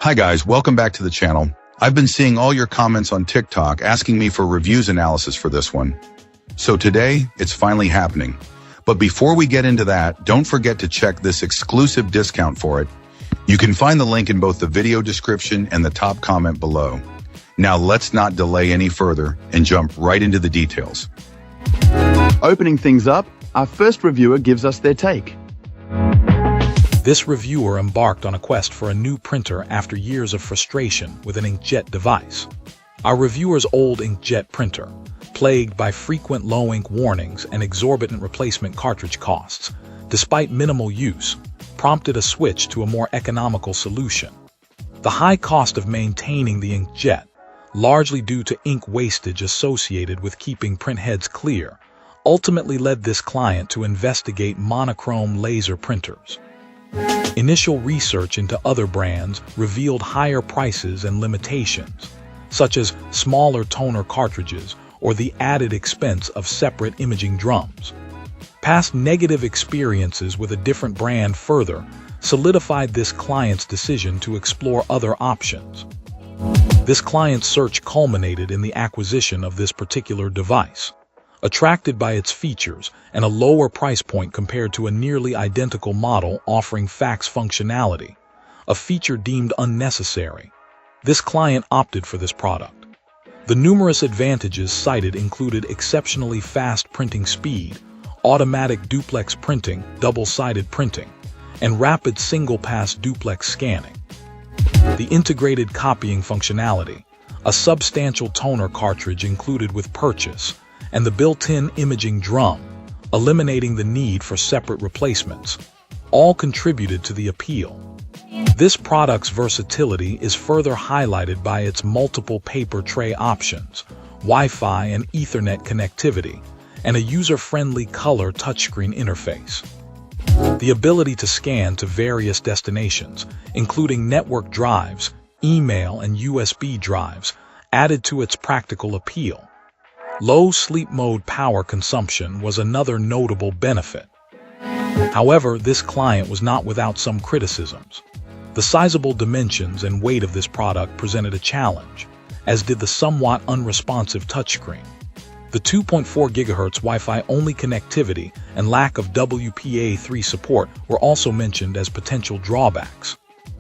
Hi guys, welcome back to the channel. I've been seeing all your comments on TikTok asking me for reviews analysis for this one. So today, it's finally happening. But before we get into that, don't forget to check this exclusive discount for it. You can find the link in both the video description and the top comment below. Now let's not delay any further and jump right into the details. Opening things up, our first reviewer gives us their take. This reviewer embarked on a quest for a new printer after years of frustration with an inkjet device. Our reviewer's old inkjet printer, plagued by frequent low ink warnings and exorbitant replacement cartridge costs, despite minimal use, prompted a switch to a more economical solution. The high cost of maintaining the inkjet, largely due to ink wastage associated with keeping printheads clear, ultimately led this client to investigate monochrome laser printers. Initial research into other brands revealed higher prices and limitations, such as smaller toner cartridges or the added expense of separate imaging drums. Past negative experiences with a different brand further solidified this client's decision to explore other options. This client's search culminated in the acquisition of this particular device. Attracted by its features and a lower price point compared to a nearly identical model offering fax functionality, a feature deemed unnecessary, this client opted for this product. The numerous advantages cited included exceptionally fast printing speed, automatic duplex printing, double-sided printing, and rapid single-pass duplex scanning. The integrated copying functionality, a substantial toner cartridge included with purchase, and the built-in imaging drum, eliminating the need for separate replacements, all contributed to the appeal. This product's versatility is further highlighted by its multiple paper tray options, Wi-Fi and Ethernet connectivity, and a user-friendly color touchscreen interface. The ability to scan to various destinations, including network drives, email, and USB drives, added to its practical appeal. Low sleep mode power consumption was another notable benefit. However, this client was not without some criticisms. The sizable dimensions and weight of this product presented a challenge, as did the somewhat unresponsive touchscreen. The 2.4 GHz Wi-Fi only connectivity and lack of WPA3 support were also mentioned as potential drawbacks.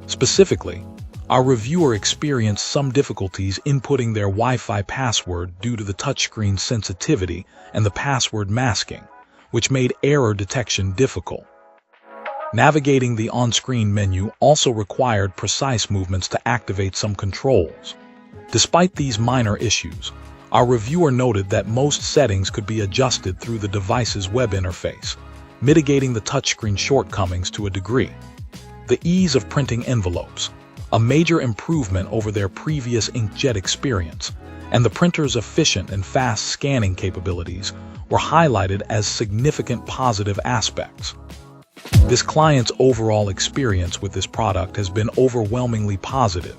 Specifically, our reviewer experienced some difficulties inputting their Wi-Fi password due to the touchscreen sensitivity and the password masking, which made error detection difficult. Navigating the on-screen menu also required precise movements to activate some controls. Despite these minor issues, our reviewer noted that most settings could be adjusted through the device's web interface, mitigating the touchscreen shortcomings to a degree. The ease of printing envelopes, a major improvement over their previous inkjet experience, and the printer's efficient and fast scanning capabilities were highlighted as significant positive aspects. This client's overall experience with this product has been overwhelmingly positive,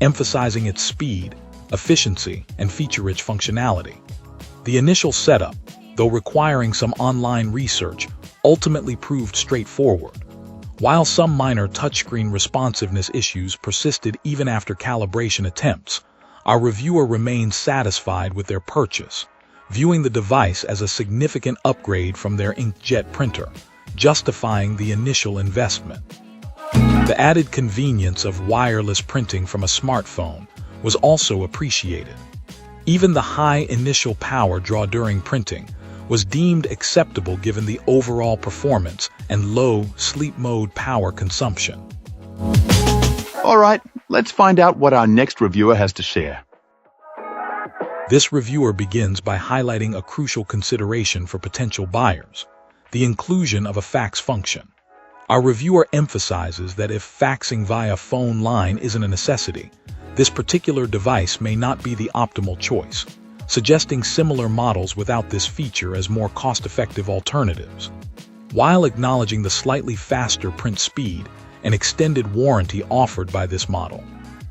emphasizing its speed, efficiency, and feature-rich functionality. The initial setup, though requiring some online research, ultimately proved straightforward. While some minor touchscreen responsiveness issues persisted even after calibration attempts, our reviewer remained satisfied with their purchase, viewing the device as a significant upgrade from their inkjet printer, justifying the initial investment. The added convenience of wireless printing from a smartphone was also appreciated. Even the high initial power draw during printing was deemed acceptable given the overall performance and low sleep mode power consumption. All right, let's find out what our next reviewer has to share. This reviewer begins by highlighting a crucial consideration for potential buyers: the inclusion of a fax function. Our reviewer emphasizes that if faxing via phone line isn't a necessity, this particular device may not be the optimal choice, suggesting similar models without this feature as more cost-effective alternatives. While acknowledging the slightly faster print speed and extended warranty offered by this model,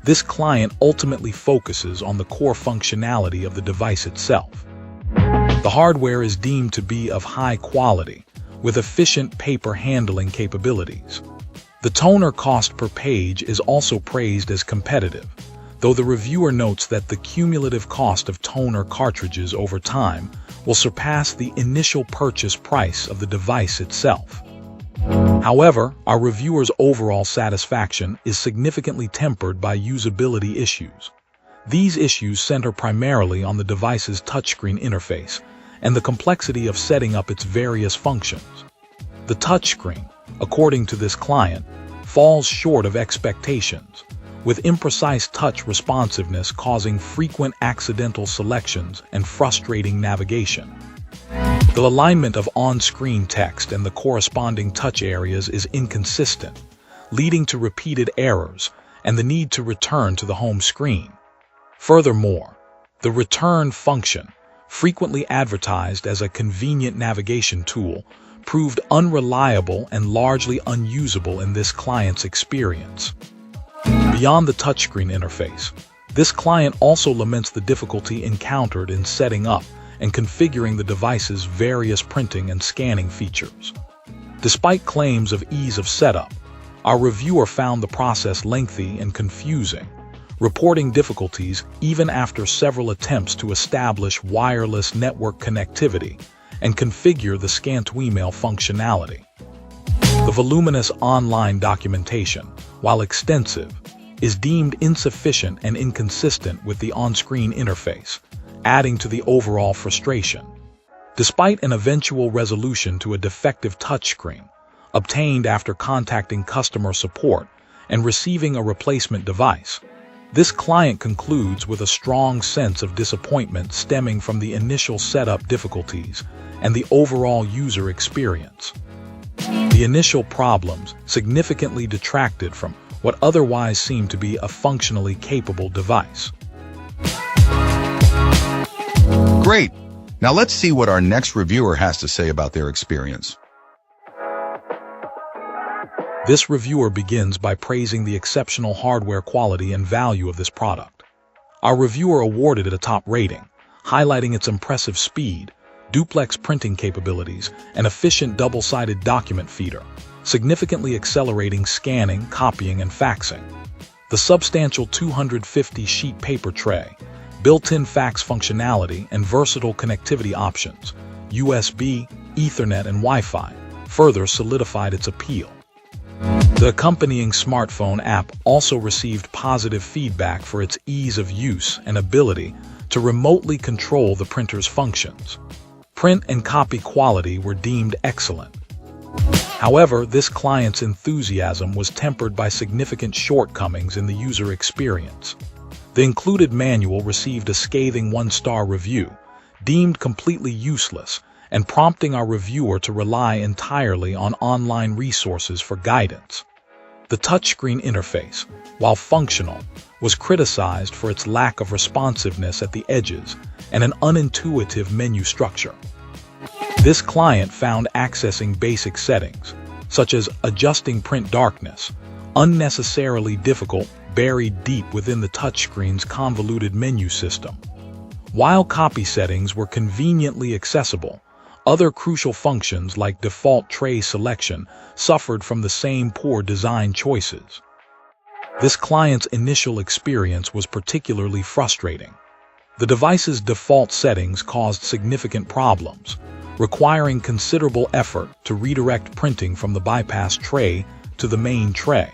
this client ultimately focuses on the core functionality of the device itself. The hardware is deemed to be of high quality, with efficient paper handling capabilities. The toner cost per page is also praised as competitive, though the reviewer notes that the cumulative cost of toner cartridges over time will surpass the initial purchase price of the device itself. However, our reviewer's overall satisfaction is significantly tempered by usability issues. These issues center primarily on the device's touchscreen interface and the complexity of setting up its various functions. The touchscreen, according to this client, falls short of expectations, with imprecise touch responsiveness causing frequent accidental selections and frustrating navigation. The alignment of on-screen text and the corresponding touch areas is inconsistent, leading to repeated errors and the need to return to the home screen. Furthermore, the return function, frequently advertised as a convenient navigation tool, proved unreliable and largely unusable in this client's experience. Beyond the touchscreen interface, this client also laments the difficulty encountered in setting up and configuring the device's various printing and scanning features. Despite claims of ease of setup, our reviewer found the process lengthy and confusing, reporting difficulties even after several attempts to establish wireless network connectivity and configure the scanned email functionality. The voluminous online documentation, while extensive, is deemed insufficient and inconsistent with the on-screen interface, adding to the overall frustration. Despite an eventual resolution to a defective touchscreen, obtained after contacting customer support and receiving a replacement device, this client concludes with a strong sense of disappointment stemming from the initial setup difficulties and the overall user experience. The initial problems significantly detracted from what otherwise seemed to be a functionally capable device. Great! Now let's see what our next reviewer has to say about their experience. This reviewer begins by praising the exceptional hardware quality and value of this product. Our reviewer awarded it a top rating, highlighting its impressive speed, duplex printing capabilities, and efficient double-sided document feeder, significantly accelerating scanning, copying, and faxing. The substantial 250-sheet paper tray, built-in fax functionality, and versatile connectivity options, USB, Ethernet, and Wi-Fi, further solidified its appeal. The accompanying smartphone app also received positive feedback for its ease of use and ability to remotely control the printer's functions. Print and copy quality were deemed excellent. However, this client's enthusiasm was tempered by significant shortcomings in the user experience. The included manual received a scathing 1-star review, deemed completely useless, and prompting our reviewer to rely entirely on online resources for guidance. The touchscreen interface, while functional, was criticized for its lack of responsiveness at the edges and an unintuitive menu structure. This client found accessing basic settings, such as adjusting print darkness, unnecessarily difficult, buried deep within the touchscreen's convoluted menu system. While copy settings were conveniently accessible, other crucial functions like default tray selection suffered from the same poor design choices. This client's initial experience was particularly frustrating. The device's default settings caused significant problems, requiring considerable effort to redirect printing from the bypass tray to the main tray.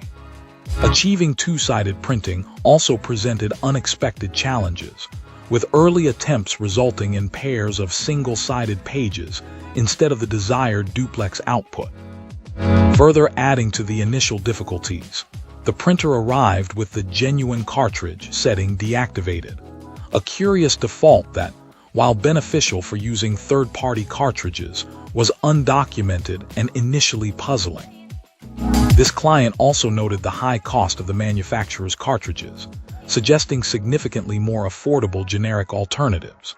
Achieving two-sided printing also presented unexpected challenges, with early attempts resulting in pairs of single-sided pages instead of the desired duplex output. Further adding to the initial difficulties, the printer arrived with the genuine cartridge setting deactivated, a curious default that, while beneficial for using third-party cartridges, was undocumented and initially puzzling. This client also noted the high cost of the manufacturer's cartridges, suggesting significantly more affordable generic alternatives.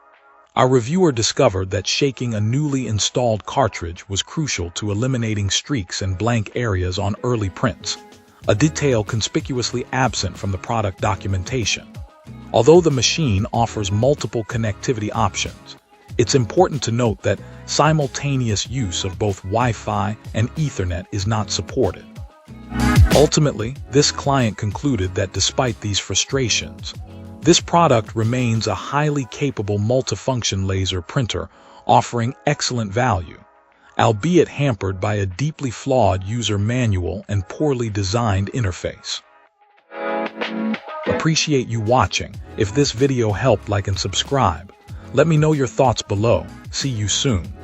Our reviewer discovered that shaking a newly installed cartridge was crucial to eliminating streaks and blank areas on early prints, a detail conspicuously absent from the product documentation. Although the machine offers multiple connectivity options, it's important to note that simultaneous use of both Wi-Fi and Ethernet is not supported. Ultimately, this client concluded that despite these frustrations, this product remains a highly capable multifunction laser printer offering excellent value, albeit hampered by a deeply flawed user manual and poorly designed interface. Appreciate you watching. If this video helped, like and subscribe. Let me know your thoughts below. See you soon.